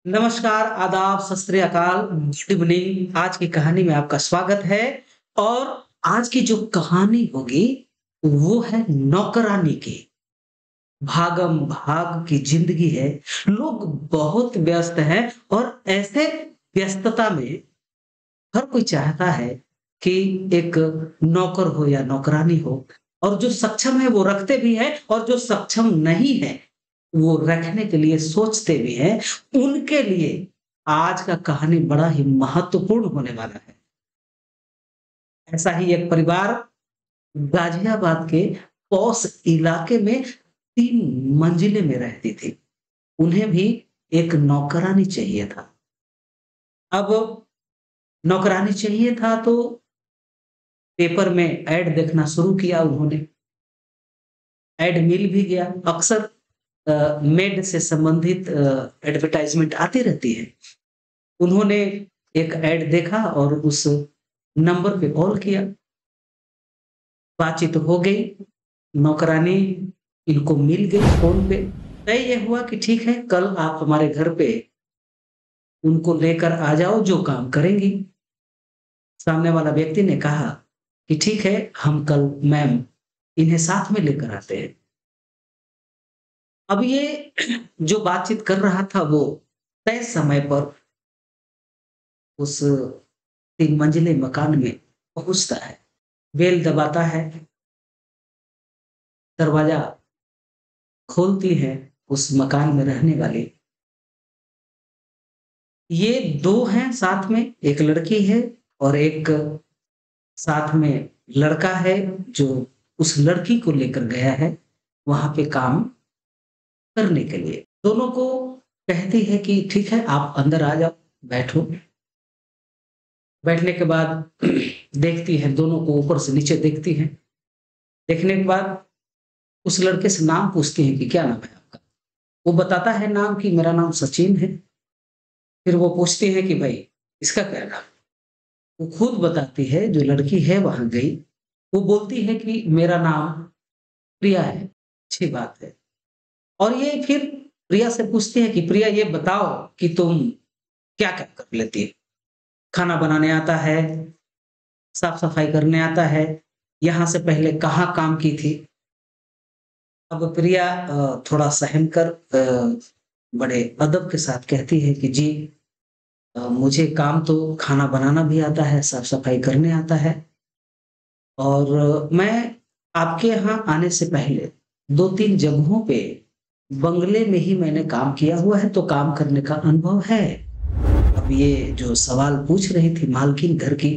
नमस्कार, आदाब, सत श्री अकाल, गुड इवनिंग। आज की कहानी में आपका स्वागत है और आज की जो कहानी होगी, वो है नौकरानी की। भागम-भाग की ज़िंदगी है, लोग बहुत व्यस्त हैं और ऐसे व्यस्तता में हर कोई चाहता है कि एक नौकर हो या नौकरानी हो और जो सक्षम है वो रखते भी हैं और जो सक्षम नहीं है, वो रखने के लिए सोचते भी हैं। उनके लिए आज का कहानी बड़ा ही महत्वपूर्ण होने वाला है। ऐसा ही एक परिवार गाज़ियाबाद के पॉश इलाके में 3 मंजिले में रहती थी। उन्हें भी एक नौकरानी चाहिए था। अब नौकरानी चाहिए था तो पेपर में ऐड देखना शुरू किया उन्होंने। ऐड मिल भी गया। अक्सर मेड से संबंधित एडवर्टाइज़मेंट आती रहती है। उन्होंने एक ऐड देखा और उस नंबर पे कॉल किया। बातचीत हो गई, नौकरानी इनको मिल गई फ़ोन पे। तय ये हुआ कि ठीक है, कल आप हमारे घर पे उनको लेकर आ जाओ, जो काम करेंगी। सामने वाला व्यक्ति ने कहा कि ठीक है, हम कल मैम इन्हें साथ में लेकर आते हैं। अब ये जो बातचीत कर रहा था वो तय समय पर उस 3 मंजिले मकान में पहुँचता है। बेल दबाता है, दरवाज़ा खोलती है उस मकान में रहने वाली। ये 2 हैं साथ में, एक लड़की है और एक साथ में लड़का है जो उस लड़की को लेकर गया है वहाँ पे काम करने के लिए। दोनों को कहती है कि ठीक है, आप अंदर आ जाओ, बैठो। बैठने के बाद देखती है, दोनों को ऊपर से नीचे देखती हैं। देखने के बाद उस लड़के से नाम पूछती हैं कि क्या नाम है आपका? वो बताता है नाम कि मेरा नाम सचिन है। फिर वो पूछती हैं कि भाई इसका क्या नाम? वो खुद बताती है, जो लड़की है वहाँ गई, वो बोलती है कि मेरा नाम प्रिया है। अच्छी बात है। और ये फिर प्रिया से पूछती है कि प्रिया ये बताओ कि तुम क्या-क्या कर लेती है? खाना बनाने आता है, साफ-सफाई करने आता है, यहाँ से पहले कहाँ काम की थी? अब प्रिया थोड़ा सहम कर बड़े अदब के साथ कहती है कि जी, मुझे काम तो खाना बनाना भी आता है, साफ-सफाई करने आता है और मैं आपके यहाँ आने से पहले 2-3 जगहों पे बंगले में ही मैंने काम किया हुआ है, तो काम करने का अनुभव है। अब ये जो सवाल पूछ रही थी मालकिन घर की,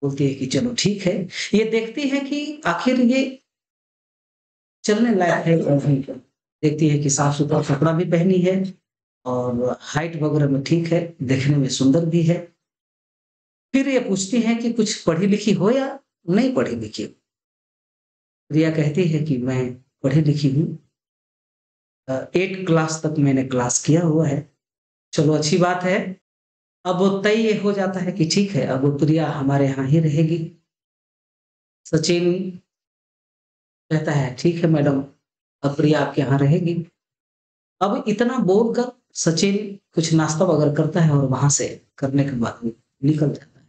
बोलती है कि चलो ठीक है। ये देखती है कि आखिर ये चलने लायक है या नहीं। देखती है कि साफ-सुथरा कपड़ा भी पहनी है और हाइट वगैरह में ठीक है, देखने में सुंदर भी है। फिर ये पूछती हैं कि कुछ पढ़ी-लिखी हो या नहीं पढ़ी-लिखी हो? रिया कहती है कि मैं पढ़ी-लिखी हूँ। 8 क्लास तक मैंने क्लास किया हुआ है। चलो अच्छी बात है। अब तय ये हो जाता है कि ठीक है, अब प्रिया हमारे यहाँ ही रहेगी। सचिन कहता है, "ठीक है मैडम, अब प्रिया आपके यहाँ रहेगी।" अब इतना बोलकर सचिन कुछ नाश्ता वगैरह करता है और वहाँ से करने के बाद वो निकल जाता है।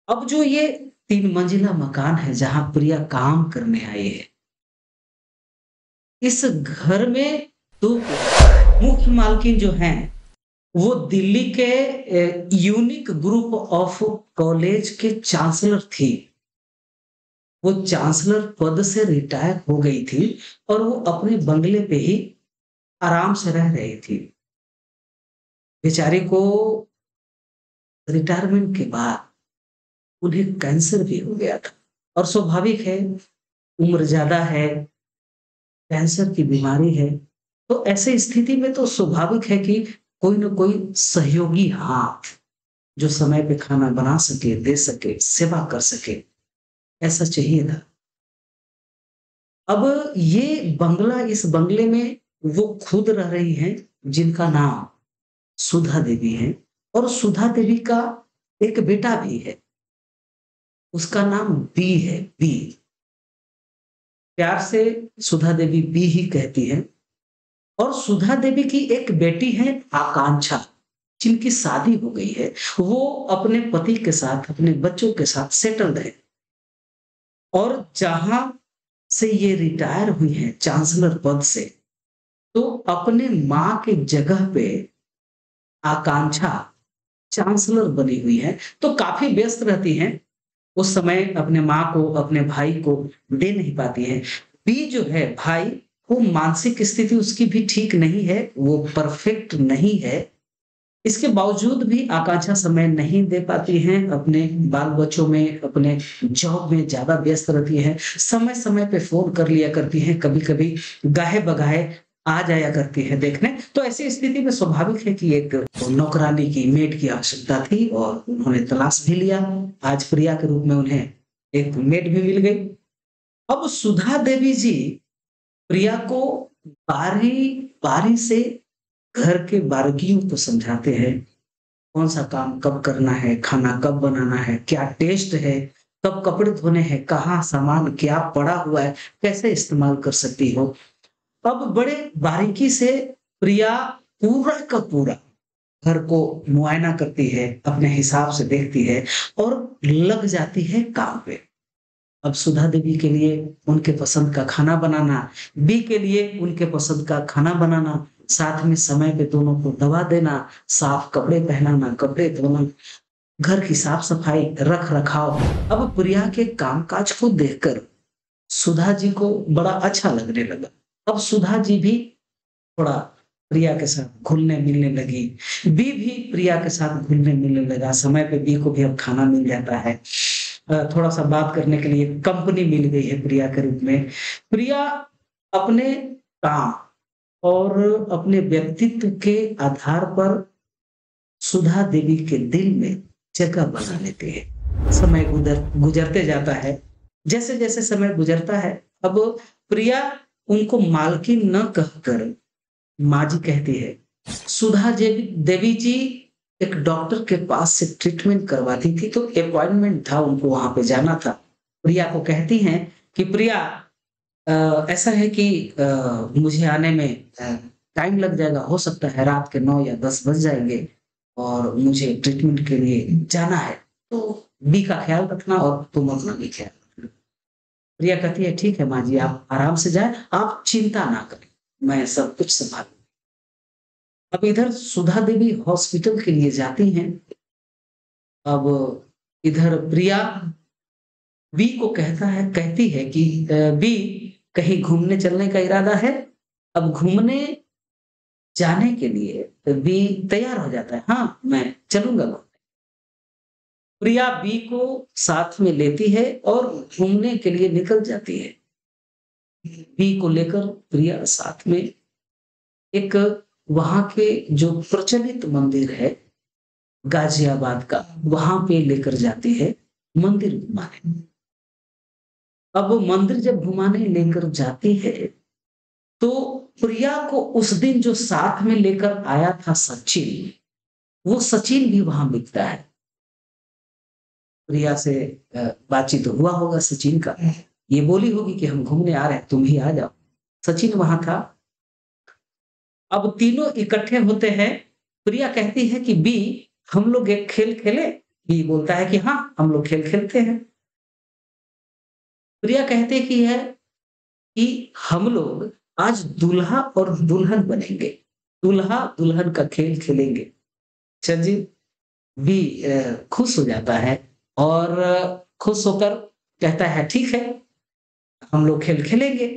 अब जो ये 3 मंजिला मकान है जहाँ प्रिया काम करने आई है, इस घर में 2 मुख्य मालकिन जो हैं, वो दिल्ली के यूनिक ग्रुप ऑफ कॉलेज के चांसलर थी। वो चांसलर पद से रिटायर हो गई थी और वो अपने बंगले पे ही आराम से रह रही थी। बेचारी को रिटायरमेंट के बाद उन्हें कैंसर भी हो गया था और स्वाभाविक है, उम्र ज़्यादा है, कैंसर की बीमारी है, तो ऐसे स्थिति में तो स्वाभाविक है कि कोई न कोई सहयोगी हाथ, जो समय पे खाना बना सके, दे सके, सेवा कर सके, ऐसा चाहिए था। अब ये बंगला इस बंगले में वो खुद रह रही हैं, जिनका नाम सुधा देवी है और सुधा देवी का एक बेटा भी है, उसका नाम बी है, बी। प्यार से सुधा देवी बी ही कहती हैं और सुधा देवी की एक बेटी है आकांक्षा, जिनकी शादी हो गई है। वो अपने पति के साथ, अपने बच्चों के साथ सेटल्ड है। और जहां से ये रिटायर हुई है चांसलर पद से, तो अपने माँ के जगह पे आकांक्षा चांसलर बनी हुई है, तो काफ़ी व्यस्त रहती हैं। उस समय अपने माँ को, अपने भाई को दे नहीं पाती हैं। बी जो है भाई, वो मानसिक स्थिति उसकी भी ठीक नहीं है, वो परफेक्ट नहीं है। इसके बावजूद भी आकांक्षा समय नहीं दे पाती हैं, अपने बाल-बच्चों में, अपने जॉब में ज़्यादा व्यस्त रहती हैं। समय-समय पे फ़ोन कर लिया करती हैं, कभी-कभी गाहे-बगाए आ जाया करती हैं देखने। तो ऐसी स्थिति में स्वाभाविक है कि एक नौकरानी की, मेड की आवश्यकता थी और उन्होंने तलाश भी लिया। आज प्रिया के रूप में उन्हें एक मेड भी मिल गई। अब सुधा देवी जी प्रिया को बारी-बारी से घर के बारीकियों को समझाते हैं। कौन-सा काम कब करना है, खाना कब बनाना है, क्या टेस्ट है, कब कपड़े धोने हैं, कहाँ सामान क्या पड़ा हुआ है, कैसे इस्तेमाल कर सकती हो। अब बड़े बारीकी से प्रिया पूरा का पूरा घर को मुआयना करती है, अपने हिसाब से देखती है और लग जाती है काम पे। अब सुधा देवी के लिए उनके पसंद का खाना बनाना, बी के लिए उनके पसंद का खाना बनाना, साथ में समय पे दोनों को दवा देना, साफ कपड़े पहनाना, कपड़े धोना, घर की साफ-सफाई, रख-रखाव। अब प्रिया के कामकाज को देखकर सुधा जी को बड़ा अच्छा लगने लगा। अब सुधा जी भी थोड़ा प्रिया के साथ घुलने-मिलने लगी। बी भी प्रिया के साथ घुलने-मिलने लगा। समय पे बी को भी अब खाना मिल जाता है। थोड़ा-सा बात करने के लिए कंपनी मिल गई है प्रिया के रूप में। प्रिया अपने काम और अपने व्यक्तित्व के आधार पर सुधा देवी के दिल में जगह बना लेते हैं। समय गुजरते जाता है। जैसे-जैसे समय गुजरता है, अब प्रिया उनको मालकिन न कहकर माँ जी कहती है। सुधा देवी जी एक डॉक्टर के पास से ट्रीटमेंट करवाती थी, तो अपॉइंटमेंट था, उनको वहाँ पे जाना था। प्रिया को कहती हैं कि प्रिया, ऐसा है कि मुझे आने में टाइम लग जाएगा, हो सकता है रात के 9 या 10 बज जाएँगे और मुझे ट्रीटमेंट के लिए जाना है, तो बी का ख़्याल रखना और तुम अपना भी ख़्याल रखना। प्रिया कहती है, "ठीक है माँ जी, आप आराम से जाएँ, आप चिंता ना करें, मैं सब कुछ सँभालूँगी।" अब इधर सुधा देवी हॉस्पिटल के लिए जाती हैं। अब इधर प्रिया बी को कहती है कि बी, कहीं घूमने चलने का इरादा है? अब घूमने जाने के लिए बी तैयार हो जाता है, हाँ, मैं चलूँगा घूमने। प्रिया बी को साथ में लेती है और घूमने के लिए निकल जाती है। बी को लेकर प्रिया साथ में एक वहाँ के जो प्रचलित मंदिर है गाज़ियाबाद का, वहाँ पे लेकर जाती है मंदिर घुमाने। अब मंदिर जब घुमाने लेकर जाती है, तो प्रिया को उस दिन जो साथ में लेकर आया था सचिन, वो सचिन भी वहाँ मिलता है। प्रिया से बातचीत हुआ होगा सचिन का। ये बोली होगी कि हम घूमने आ रहे हैं, तुम भी आ जाओ। सचिन वहाँ था। अब तीनों इकट्ठे होते हैं। प्रिया कहती है कि बी, हम लोग एक खेल खेलें? बी बोलता है कि हाँ, हम लोग खेल खेलते हैं। प्रिया कहते की है कि हम लोग आज दूल्हा और दुल्हन बनेंगे। दूल्हा-दुल्हन का खेल खेलेंगे। अच्छा जी, बी खुश हो जाता है और खुश होकर कहता है, ठीक है, हम लोग खेल खेलेंगे।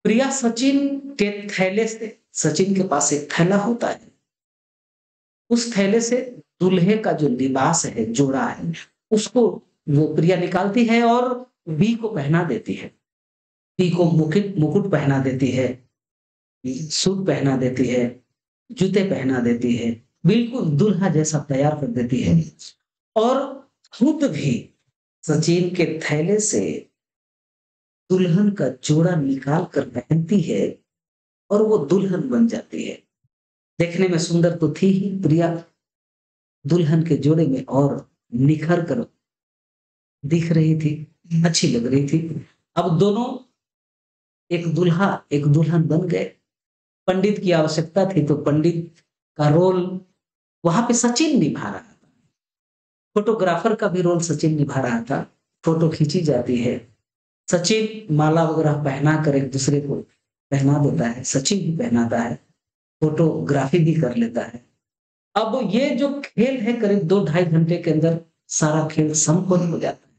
प्रिया सचिन के थैले से, सचिन के पास एक थैला होता है। उस थैले से दूल्हे का जो लिबास है, जोड़ा है, उसको वो प्रिया निकालती है और बी को पहना देती है। बी को मुकुट पहना देती है, सूट पहना देती है, जूते पहना देती है, बिल्कुल दूल्हा जैसा तैयार कर देती है और खुद भी सचिन के थैले से दुल्हन का जोड़ा निकाल कर पहनती है और वो दुल्हन बन जाती है। देखने में सुंदर तो थी ही प्रिया, दुल्हन के जोड़े में और निखर कर दिख रही थी, अच्छी लग रही थी। अब दोनों एक दूल्हा, एक दुल्हन बन गए पंडित की आवश्यकता थी तो पंडित का रोल वहां पे सचिन निभा रहा था। फोटोग्राफर का भी रोल सचिन निभा रहा था। फोटो खींची जाती है, सचिन माला वगैरह पहना कर एक दूसरे को पहना देता है, सचिन भी पहनाता है, फोटोग्राफी भी कर लेता है। अब ये जो खेल है करीब 2 ढाई घंटे के अंदर सारा खेल संपन्न हो जाता है।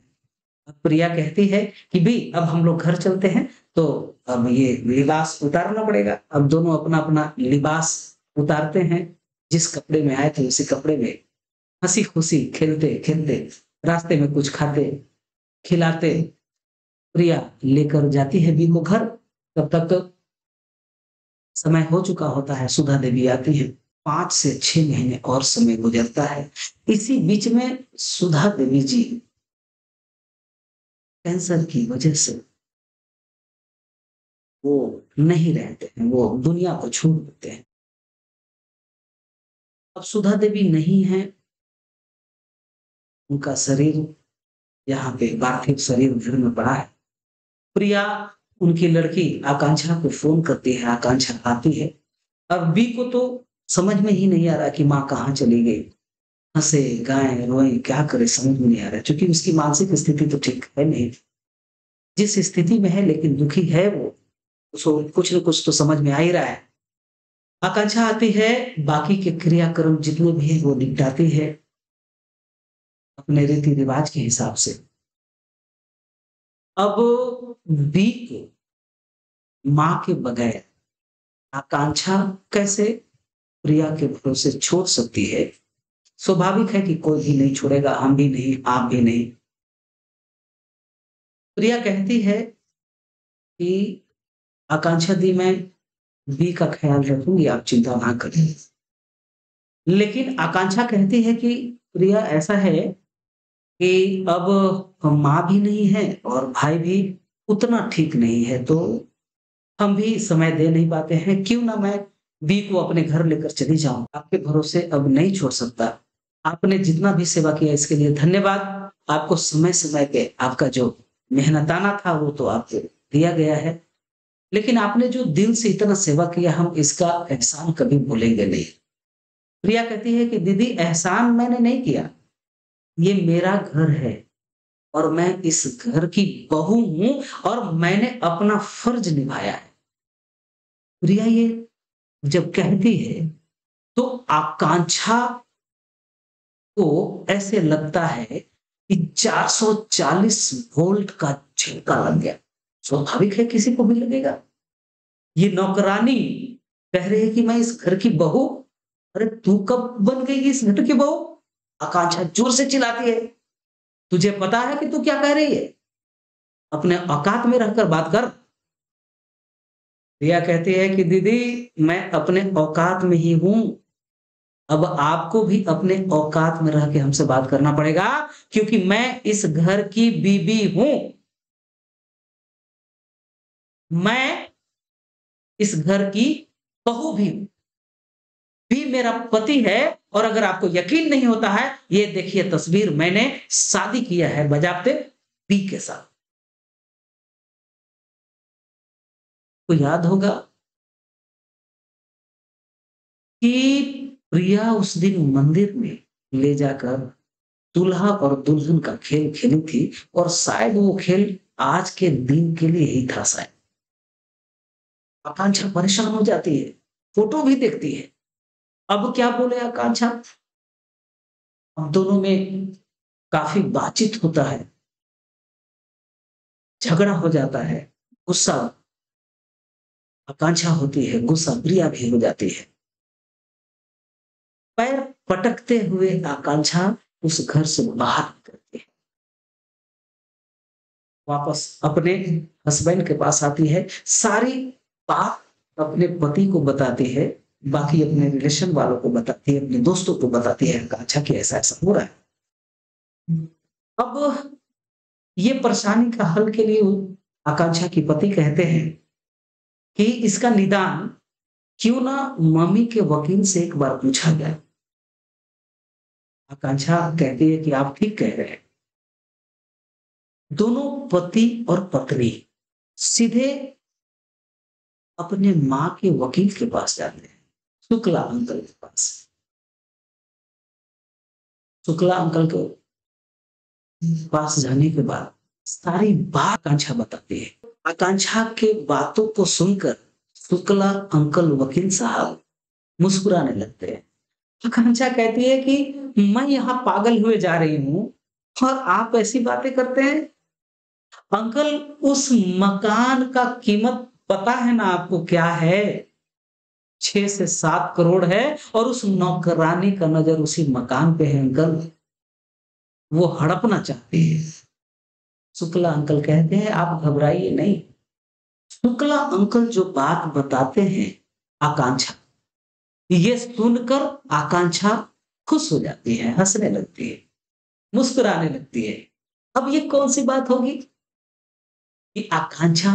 अब प्रिया कहती है कि भी अब हम लोग घर चलते हैं, तो अब ये लिबास उतारना पड़ेगा। अब दोनों अपना-अपना लिबास उतारते हैं, जिस कपड़े में आए थे उसी कपड़े में हँसी-खुशी, खेलते-खेलते रास्ते में कुछ खाते, खिलाते प्रिया लेकर जाती है बी को घर। तब तक समय हो चुका होता है, सुधा देवी आती है। 5 से 6 महीने और समय गुजरता है। इसी बीच में सुधा देवी जी कैंसर की वजह से वो नहीं रहते हैं, वो दुनिया को छोड़ देते हैं। अब सुधा देवी नहीं है, उनका शरीर यहाँ पे पार्थिव शरीर घर में पड़ा है। प्रिया उनकी लड़की आकांक्षा को फ़ोन करती है, आकांक्षा आती है। अब बी को तो समझ में ही नहीं आ रहा कि माँ कहाँ चली गई। हँसे, गाएँ, रोएँ, क्या करे समझ में नहीं आ रहा, क्योंकि उसकी मानसिक स्थिति तो ठीक है नहीं। जिस स्थिति में है लेकिन दुखी है वो, उसको कुछ न कुछ तो समझ में आ ही रहा है। आकांक्षा आती है, बाकी के क्रियाक्रम जितने भी हैं वो निपटाती है, अपने रीति-रिवाज के हिसाब से। अब बी को माँ के बगैर आकांक्षा कैसे प्रिया के भरोसे छोड़ सकती है? स्वाभाविक है कि कोई भी नहीं छोड़ेगा, हम भी नहीं, आप भी नहीं। प्रिया कहती है कि आकांक्षा दी मैं बी का ख्याल रखूँगी, आप चिंता ना करें। लेकिन आकांक्षा कहती है कि प्रिया ऐसा है कि अब माँ भी नहीं है और भाई भी उतना ठीक नहीं है, तो हम भी समय दे नहीं पाते हैं, क्यों ना मैं बी को अपने घर लेकर चली जाऊँ, आपके भरोसे अब नहीं छोड़ सकता। आपने जितना भी सेवा किया इसके लिए धन्यवाद। आपको समय-समय पे आपका जो मेहनताना था वो तो आपको दिया गया है, लेकिन आपने जो दिल से इतना सेवा किया हम इसका एहसान कभी भूलेंगे नहीं। प्रिया कहती है कि दीदी एहसान मैंने नहीं किया, ये मेरा घर है और मैं इस घर की बहू हूँ और मैंने अपना फर्ज निभाया है। प्रिया ये जब कहती है तो आकांक्षा को ऐसे लगता है कि 440 वोल्ट का झटका लग गया। स्वाभाविक है किसी को भी लगेगा। ये नौकरानी कह रही है कि मैं इस घर की बहू, अरे तू कब बन गई इस घर की बहू? आकांक्षा जोर से चिल्लाती है, तुझे पता है कि तू क्या कह रही है? अपने औकात में रहकर बात कर। रिया कहती है कि दीदी मैं अपने औकात में ही हूँ। अब आपको भी अपने औकात में रह के हमसे बात करना पड़ेगा, क्योंकि मैं इस घर की बीबी हूँ। मैं इस घर की बहू भी हूँ। भी मेरा पति है और अगर आपको यकीन नहीं होता है, ये देखिए तस्वीर, मैंने शादी किया है बजाते बी के साथ। तो याद होगा कि प्रिया उस दिन मंदिर में ले जाकर दूल्हा और दुल्हन का खेल खेली थी और शायद वो खेल आज के दिन के लिए ही था शायद। आकांक्षा परेशान हो जाती है, फोटो भी देखती है। अब क्या बोले आकांक्षा? अब दोनों में काफ़ी बातचीत होता है, झगड़ा हो जाता है, गुस्सा आकांक्षा होती है, गुस्सा प्रिया भी हो जाती है। पैर पटकते हुए आकांक्षा उस घर से बाहर निकलती है। वापस अपने हस्बैंड के पास आती है, सारी बात अपने पति को बताती है, बाकी अपने रिलेशन वालों को बताती है, अपने दोस्तों को बताती है आकांक्षा कि ऐसा-ऐसा हो रहा है। अब ये परेशानी का हल के लिए आकांक्षा के पति कहते हैं कि इसका निदान क्यों ना मम्मी के वकील से एक बार पूछा जाए। आकांक्षा कहती है कि आप ठीक कह रहे हैं। दोनों पति और पत्नी सीधे अपने माँ के वकील के पास जाते हैं, शुक्ला अंकल के पास। शुक्ला अंकल के पास जाने के बाद सारी बात आकांक्षा बताती है। आकांक्षा के बातों को सुनकर शुक्ला अंकल वकील साहब मुस्कुराने लगते हैं। आकांक्षा कहती है कि मैं यहाँ पागल हुए जा रही हूँ और आप ऐसी बातें करते हैं। अंकल, उस मकान का कीमत पता है ना आपको क्या है? 6 से 7 करोड़ है और उस नौकरानी का नजर उसी मकान पे है अंकल। वो हड़पना चाहती है। शुक्ला अंकल कहते हैं आप घबराइए नहीं। शुक्ला अंकल जो बात बताते हैं आकांक्षा, ये सुनकर आकांक्षा खुश हो जाती है, हंसने लगती है, मुस्कुराने लगती है। अब ये कौन सी बात होगी कि आकांक्षा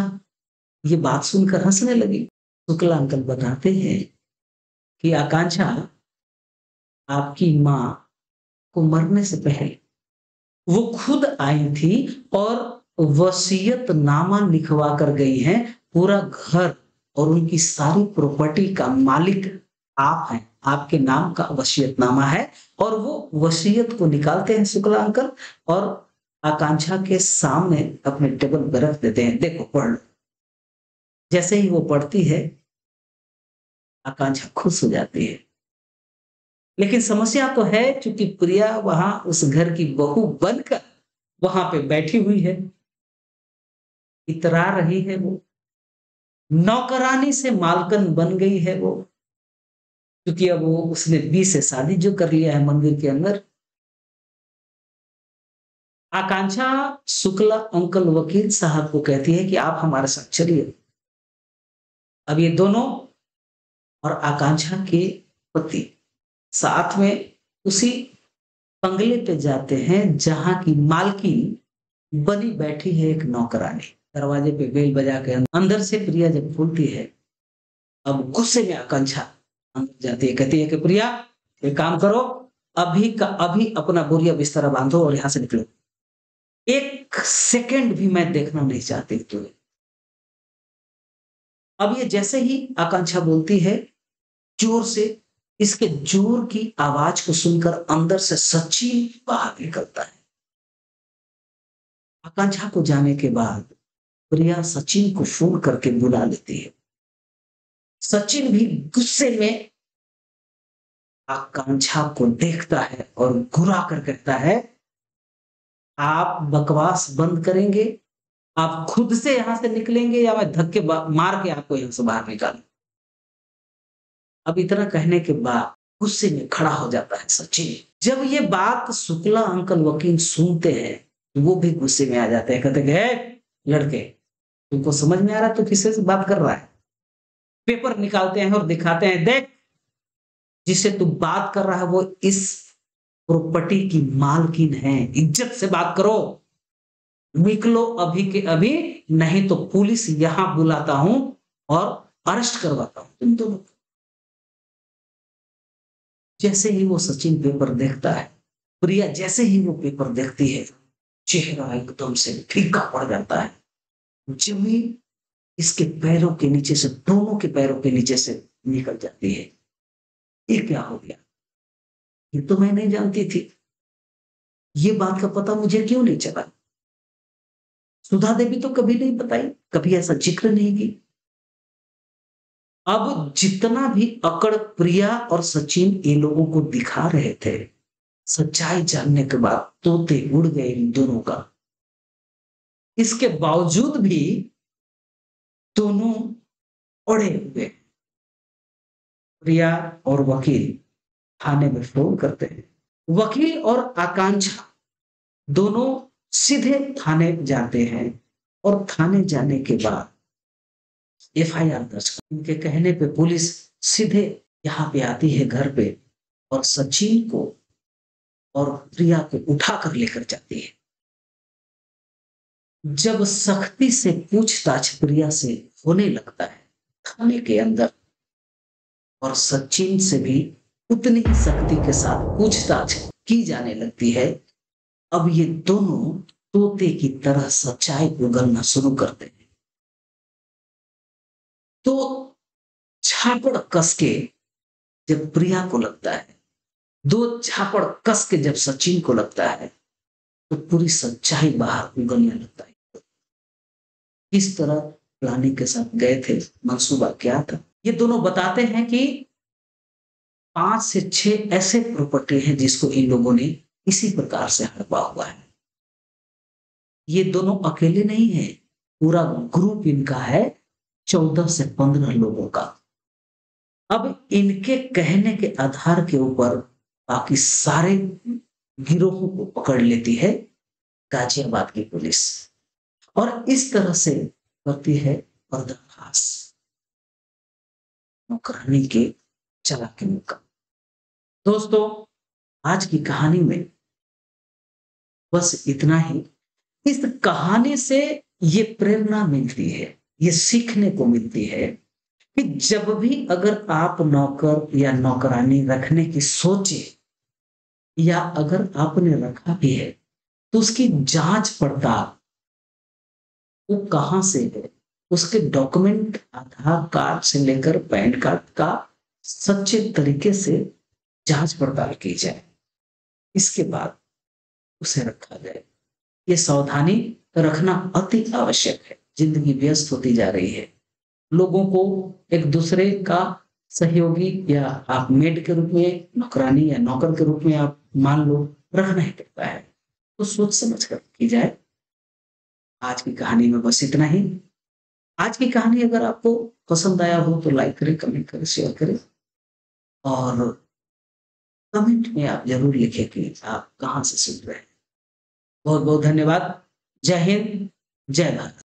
ये बात सुनकर हंसने लगी? शुक्ला अंकल बताते हैं कि आकांक्षा, आपकी माँ को मरने से पहले वो खुद आई थी और वसीयतनामा लिखवा कर गई हैं। पूरा घर और उनकी सारी प्रॉपर्टी का मालिक आप हैं। आपके नाम का वसीयतनामा है और वो वसीयत को निकालते हैं शुक्ला अंकल और आकांक्षा के सामने अपने टेबल पर रख देते हैं। देखो पढ़ लो। जैसे ही वो पढ़ती है, आकांक्षा खुश हो जाती है। लेकिन समस्या तो है, क्योंकि प्रिया वहां उस घर की बहू बनकर वहां पे बैठी हुई है, इतरा रही है वो, नौकरानी से मालकन बन गई है वो, क्योंकि अब वो उसने 20 से शादी जो कर लिया है मंदिर के अंदर। आकांक्षा शुक्ला अंकल वकील साहब को कहती है कि आप हमारे साथ चलिए। अब ये दोनों और आकांक्षा के पति साथ में उसी बंगले पे जाते हैं जहां की मालकिन बनी बैठी है एक नौकरानी। दरवाजे पे बेल बजा के अंदर से प्रिया जब खोलती है, अब गुस्से में आकांक्षा अंदर जाती है, कहती है कि प्रिया एक काम करो, अभी का अभी अपना बोरिया बिस्तर बांधो और यहां से निकलो। 1 सेकंड भी मैं देखना नहीं चाहती तुम्हें। अब ये जैसे ही आकांक्षा बोलती है, जोर से, इसके जोर की आवाज को सुनकर अंदर से सचिन बाहर निकलता है। आकांक्षा को जाने के बाद प्रिया सचिन को फोन करके बुला लेती है। सचिन भी गुस्से में आकांक्षा को देखता है और घुरा कर कहता है, आप बकवास बंद करेंगे? आप खुद से यहां से निकलेंगे या मैं धक्के मार के आपको यहां से बाहर निकालूं? अब इतना कहने के बाद गुस्से में खड़ा हो जाता है सचिन। जब ये बात शुक्ला अंकल वकील सुनते हैं, वो भी गुस्से में आ जाते हैं, कहते हैं, लड़के तुमको समझ में आ रहा है तो किससे बात कर रहा है? पेपर निकालते हैं और दिखाते हैं, देख जिससे तू बात कर रहा है वो इस प्रॉपर्टी की मालकिन है, इज्जत से बात करो, निकलो अभी के अभी, नहीं तो पुलिस यहां बुलाता हूं और अरेस्ट करवाता हूं तुम दोनों। जैसे ही वो सचिन पेपर देखता है, प्रिया जैसे ही वो पेपर देखती है, चेहरा एकदम से फीका पड़ जाता है। जमीन इसके पैरों के नीचे से, दोनों के पैरों के नीचे से निकल जाती है। ये क्या हो गया? ये तो मैं नहीं जानती थी। ये बात का पता मुझे क्यों नहीं चला? सुधा देवी तो कभी नहीं बताई, कभी ऐसा जिक्र नहीं की। अब जितना भी अकड़ प्रिया और सचिन इन लोगों को दिखा रहे थे, सच्चाई जानने के बाद तोते उड़ गए इन दोनों का। इसके बावजूद भी दोनों अड़े हुए। प्रिया और वकील थाने में फोन करते हैं। वकील और आकांक्षा दोनों सीधे थाने जाते हैं और थाने जाने के बाद एफआईआर दर्ज कर, उनके कहने पे पुलिस सीधे यहाँ पे आती है घर पे और सचिन को और प्रिया को उठाकर लेकर जाती है। जब सख्ती से पूछताछ प्रिया से होने लगता है थाने के अंदर, और सचिन से भी उतनी ही सख्ती के साथ पूछताछ की जाने लगती है, अब ये दोनों तोते की तरह सच्चाई उगलना शुरू करते हैं। तो झापड़ कस के जब प्रिया को लगता है, 2 झापड़ कस के जब सचिन को लगता है, तो पूरी सच्चाई बाहर उगलने लगता है। किस तरह प्लानिंग के साथ गए थे, मंसूबा क्या था? ये दोनों बताते हैं कि 5 से 6 ऐसे प्रॉपर्टी हैं जिसको इन लोगों ने इसी प्रकार से हड़पा हुआ है। ये दोनों अकेले नहीं हैं, पूरा ग्रुप इनका है 14 से 15 लोगों का। अब इनके कहने के आधार के ऊपर बाकी सारे गिरोहों को पकड़ लेती है गाजियाबाद की पुलिस और इस तरह से करती है पर्दाफाश नौकरानी के चालाकियों का। दोस्तों, आज की कहानी में बस इतना ही। इस कहानी से ये प्रेरणा मिलती है, ये सीखने को मिलती है कि जब भी अगर आप नौकर या नौकरानी रखने की सोचे या अगर आपने रखा भी है तो उसकी जांच पड़ताल वो कहां से है, उसके डॉक्यूमेंट आधार कार्ड से लेकर पैन कार्ड का सच्चे तरीके से जांच पड़ताल की जाए, इसके बाद उसे रखा जाए। ये सावधानी रखना अति आवश्यक है। जिंदगी व्यस्त होती जा रही है, लोगों को एक दूसरे का सहयोगी या आप मेड के रूप में, नौकरानी या नौकर के रूप में आप मान लो रखना ही पड़ता है, तो सोच समझ कर की जाए। आज की कहानी में बस इतना ही। आज की कहानी अगर आपको पसंद आया हो तो लाइक करें, कमेंट करें, शेयर करें और कमेंट में आप जरूर लिखें कि आप कहाँ से सुन रहे हैं। बहुत बहुत धन्यवाद। जय हिंद, जय भारत।